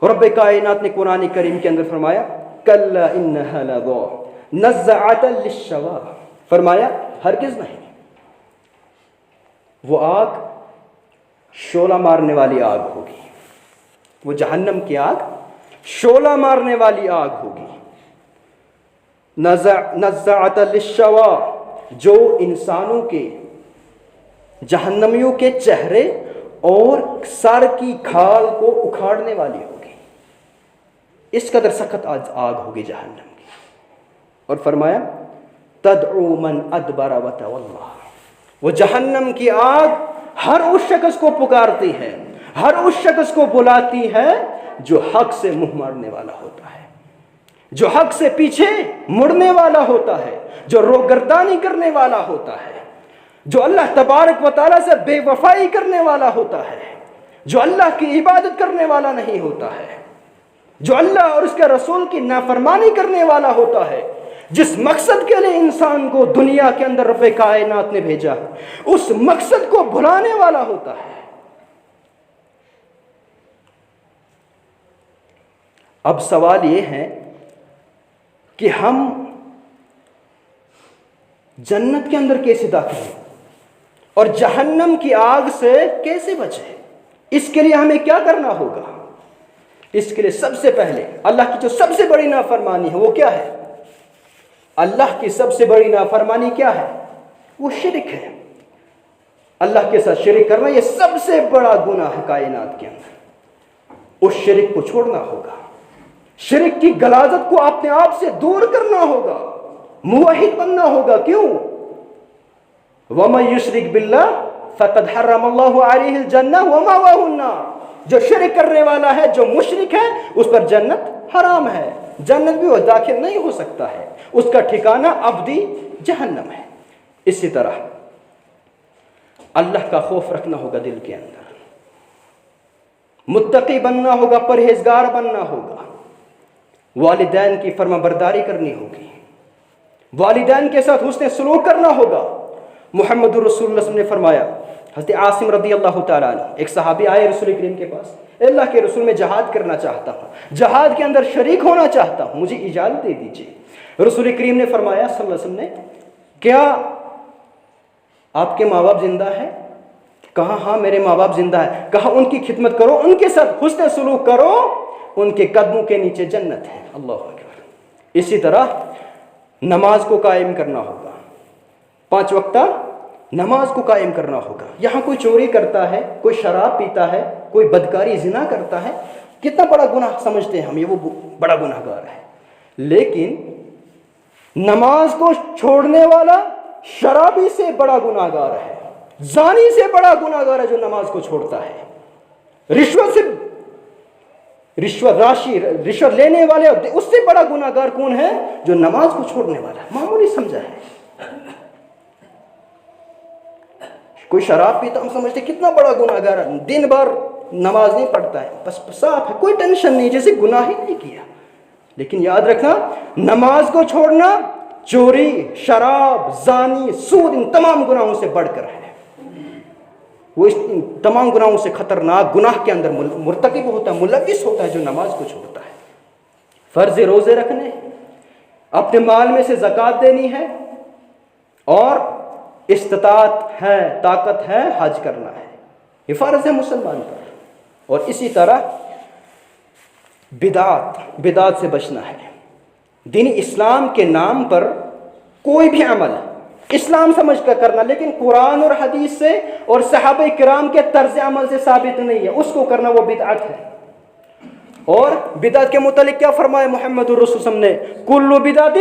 رب کائنات نے قرآن کریم کے اندر فرمایا کلا انہا لظیٰ نزعۃ للشویٰ، فرمایا ہرگز نہیں، وہ آگ شعلہ مارنے والی آگ ہوگی، وہ جہنم کی آگ شعلہ مارنے والی آگ ہوگی۔ نزعۃ للشویٰ، جو انسانوں کے، جہنمیوں کے چہرے اور سر کی کھال کو اکھاڑنے والی ہوگی، اس قدر سخت آگ ہوگی جہنم کی۔ اور فرمایا تدعو من ادبر وتولى، وہ جہنم کی آگ ہر اس شخص کو پکارتی ہے، ہر اس شخص کو بلاتی ہے جو حق سے منہ مارنے والا ہوتا ہے، جو حق سے پیچھے مڑنے والا ہوتا ہے، جو روگردانی کرنے والا ہوتا ہے، جو اللہ تبارک و تعالیٰ سے بے وفائی کرنے والا ہوتا ہے، جو اللہ کی عبادت کرنے والا نہیں ہوتا ہے، جو اللہ اور اس کے رسول کی نافرمانی کرنے والا ہوتا ہے، جس مقصد کے لیے انسان کو دنیا کے اندر رب کائنات نے بھیجا اس مقصد کو بھلانے والا ہوتا ہے۔ اب سوال یہ ہے کہ ہم جنت کے اندر کیسے داخل ہیں اور جہنم کی آگ سے کیسے بچیں؟ اس کے لیے ہمیں کیا کرنا ہوگا؟ اس کے لیے سب سے پہلے اللہ کی جو سب سے بڑی نافرمانی ہے وہ کیا ہے؟ اللہ کی سب سے بڑی نافرمانی کیا ہے؟ وہ شرک ہے۔ اللہ کے ساتھ شرک کرنا یہ سب سے بڑا گناہ ہے کائنات کے اندر۔ اس شرک کو چھوڑنا ہوگا، شرک کی غلاظت کو اپنے آپ سے دور کرنا ہوگا، موحد بننا ہوگا۔ کیوں؟ وَمَن يُشْرِكْ بِاللَّهِ فَقَدْ حَرَّمَ اللَّهُ عَلَيْهِ الْجَنَّةَ وَمَأْوَاهُ النَّارُ، جو شرک کرنے والا ہے، جو مشرک ہے، اس پر جنت حرام ہے، جنت بھی وہ داخل نہیں ہو سکتا ہے، اس کا ٹھکانہ ابدی جہنم ہے۔ اسی طرح اللہ کا خوف رکھنا ہوگا دل کے اندر، متقی بننا ہوگا، پرہیزگار بننا ہوگا، والدین کی فرما برداری کرنی ہوگی، والدین کے ساتھ حسن سلوک کرنا ہوگا۔ محمد رسول اللہ صلی اللہ علیہ وسلم نے فرمایا، حضرت عاصم رضی اللہ تعالیٰ عنہ ایک صحابی آئے رسول کریم کے پاس، اللہ کے رسول میں جہاد کرنا چاہتا ہوں، جہاد کے اندر شریک ہونا چاہتا ہوں، مجھے اجازت دے دیجیے۔ رسول کریم نے فرمایا صلی اللہ علیہ وسلم نے، کیا آپ کے ماں باپ زندہ ہیں؟ کہا ہاں میرے ماں باپ زندہ ہیں۔ کہا ان کی خدمت کرو، ان کے ساتھ حسن سلوک کرو، ان کے قدموں کے نیچے جنت ہے۔ اللہ اکبر۔ اسی طرح نماز کو قائم کرنا ہوگا، 5 وقتہ نماز کو قائم کرنا ہوگا۔ یہاں کوئی چوری کرتا ہے، کوئی شراب پیتا ہے، کوئی بدکاری زنا کرتا ہے، کتنا بڑا گناہ سمجھتے ہیں ہم، یہ وہ بڑا گناہ گار ہے، لیکن نماز کو چھوڑنے والا شرابی سے بڑا گناہ گار ہے، زانی سے بڑا گناہ گار ہے جو نماز کو چھوڑتا ہے، رشوت لینے والے اس سے بڑا گناہ گار کون ہے؟ جو نماز کو چھوڑنے والا ہے۔ معمولی سمجھا ہے، کوئی شراب پیتا ہم سمجھتے کتنا بڑا گناہ گار ہے، دن بھر نماز نہیں پڑھتا ہے، بس صاف ہے، کوئی ٹینشن نہیں، جیسے گناہ ہی نہیں کیا۔ لیکن یاد رکھنا، نماز کو چھوڑنا چوری، شراب، زانی، سود، ان تمام گناہوں سے بڑھ کر ہے۔ وہ اس تمام گناہوں سے خطرناک گناہ کے اندر مرتکب ہوتا ہے، ملوث ہوتا ہے جو نماز کو چھوڑتا ہے۔ فرض روزے رکھنے، اپنے مال میں سے زکوٰۃ دینی ہے، اور استطاعت ہے، طاقت ہے، حج کرنا ہے، یہ فرض ہے مسلمان پر۔ اور اسی طرح بدعات سے بچنا ہے۔ دین اسلام کے نام پر کوئی بھی عمل اسلام سمجھ کر کرنا، لیکن قرآن اور حدیث سے اور صحابہ کرام کے طرز عمل سے ثابت نہیں ہے، اس کو کرنا وہ بدعت ہے۔ اور بدعت کے متعلق کیا فرمایا محمد الرسول صلی اللہ علیہ وسلم نے؟ کل بدعت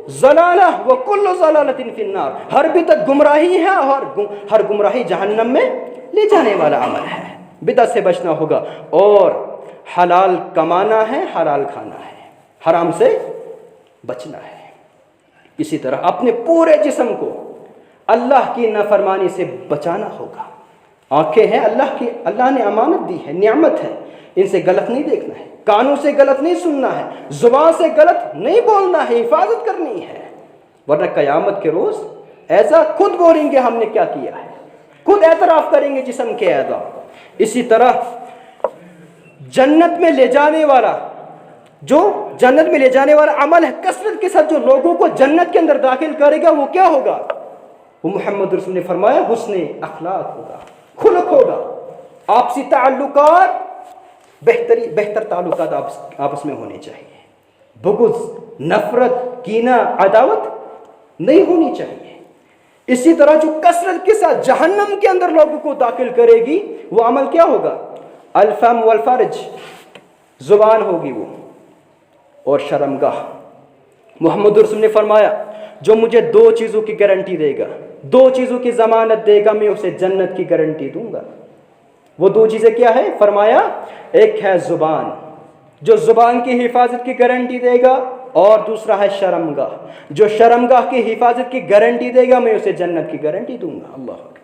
ضلالہ وکل ضلالۃ فی النار، ہر بدعت گمراہی ہے اور ہر گمراہی جہنم میں لے جانے والا عمل ہے۔ بدعت سے بچنا ہوگا، اور حلال کمانا ہے، حلال کھانا ہے، حرام سے بچنا ہے۔ اسی طرح اپنے پورے جسم کو اللہ کی نافرمانی سے بچانا ہوگا۔ آنکھیں ہیں اللہ کی، اللہ نے امانت دی ہے، نعمت ہے، ان سے غلط نہیں دیکھنا ہے، کانوں سے غلط نہیں سننا ہے، زبان سے غلط نہیں بولنا ہے، حفاظت کرنی ہے، ورنہ قیامت کے روز ایسا خود بولیں گے ہم نے کیا کیا ہے، خود اعتراف کریں گے جسم کے اعضاء۔ اسی طرح جنت میں لے جانے والا، جو جنت میں لے جانے والا عمل ہے، کثرت کے ساتھ جو لوگوں کو جنت کے اندر داخل کرے گا، وہ کیا ہوگا؟ وہ محمد رسول نے فرمایا حسن اخلاق ہوگا، خلق ہوگا، آپسی تعلقات، بہتر تعلقات آپس میں ہونے چاہیے، بغض، نفرت، کینہ، عداوت نہیں ہونی چاہیے۔ اسی طرح جو کثرت کے ساتھ جہنم کے اندر لوگوں کو داخل کرے گی، وہ عمل کیا ہوگا؟ الفم والفرج، زبان ہوگی وہ، اور شرمگاہ۔ محمد رسول نے فرمایا جو مجھے 2 چیزوں کی گارنٹی دے گا، 2 چیزوں کی ضمانت دے گا، میں اسے جنت کی گارنٹی دوں گا۔ وہ 2 چیزیں کیا ہے؟ فرمایا ایک ہے زبان، جو زبان کی حفاظت کی گارنٹی دے گا، اور دوسرا ہے شرمگاہ، جو شرمگاہ کی حفاظت کی گارنٹی دے گا، میں اسے جنت کی گارنٹی دوں گا۔ اللہ اکبر۔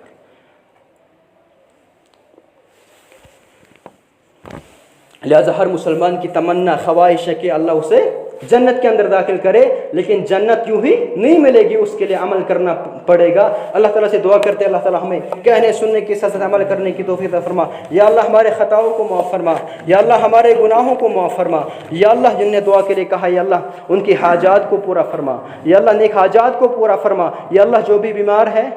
لہذا ہر مسلمان کی تمنا، خواہش ہے کہ اللہ اسے جنت کے اندر داخل کرے، لیکن جنت یوں ہی نہیں ملے گی، اس کے لیے عمل کرنا پڑے گا۔ اللہ تعالیٰ سے دعا کرتے ہیں اللہ تعالیٰ ہمیں کہنے سننے کے ساتھ عمل کرنے کی توفیق عطا فرما۔ یا اللہ ہمارے خطاؤں کو معاف فرما، یا اللہ ہمارے گناہوں کو معاف فرما، یا اللہ جن نے دعا کے لیے کہا یا اللہ ان کی حاجات کو پورا فرما، یا اللہ نیک حاجات کو پورا فرما، یا اللہ جو بھی بیمار ہے،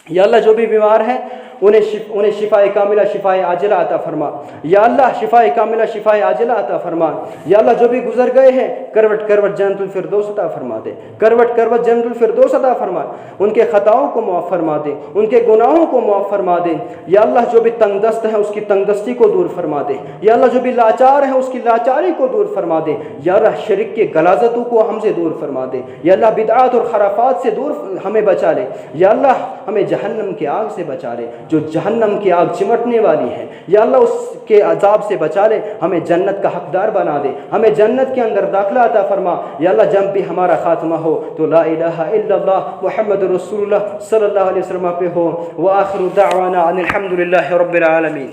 یا اللہ جو بھی بیمار ہے انہیں شفاء کاملہ، شفاء عاجلہ عطا فرما، یا اللہ شفاء کاملہ، شفاء عاجلہ عطا فرما، یا اللہ جو بھی گزر گئے ہیں کروٹ کروٹ جنت الفردوس عطا فرما دے، کروٹ کروٹ جنت الفردوس عطا فرما، ان کے خطاؤں کو معاف فرما دے، ان کے گناہوں کو معاف فرما دے، یا اللہ جو بھی تنگ دست ہے اس کی تنگ دستی کو دور فرما دے، یا اللہ جو بھی لاچار ہے اس کی لاچاری کو دور فرما دے، یا اللہ شرک کے غلاظتوں کو ہم سے دور فرما دے، یا اللہ بدعات اور خرافات سے دور ہمیں بچا لے، یا اللہ ہمیں جہنم کی آگ سے بچا لے جو جہنم کی آگ چمٹنے والی ہے، یا اللہ اس کے عذاب سے بچا لے، ہمیں جنت کا حقدار بنا دے، ہمیں جنت کے اندر داخلہ عطا فرما، یا اللہ جب بھی ہمارا خاتمہ ہو تو لا الہ الا اللہ محمد رسول اللہ صلی اللہ علیہ وسلم پہ ہو۔ وآخر دعوانا ان الحمد للہ رب العالمین۔